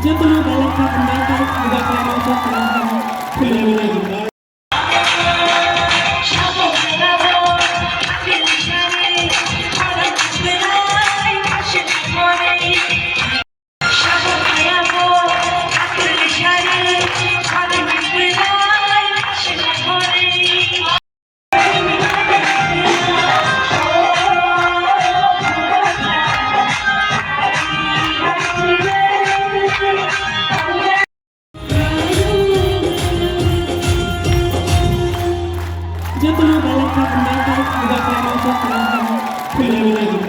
যতটুকু ব্যালেন্স থাকুন ব্যাংকে ব্যাপারে মানুষের ফেলে যতটুকু ব্যালেন্স থাকুন ব্যাংকে ব্যাপারে মানুষের ফেলে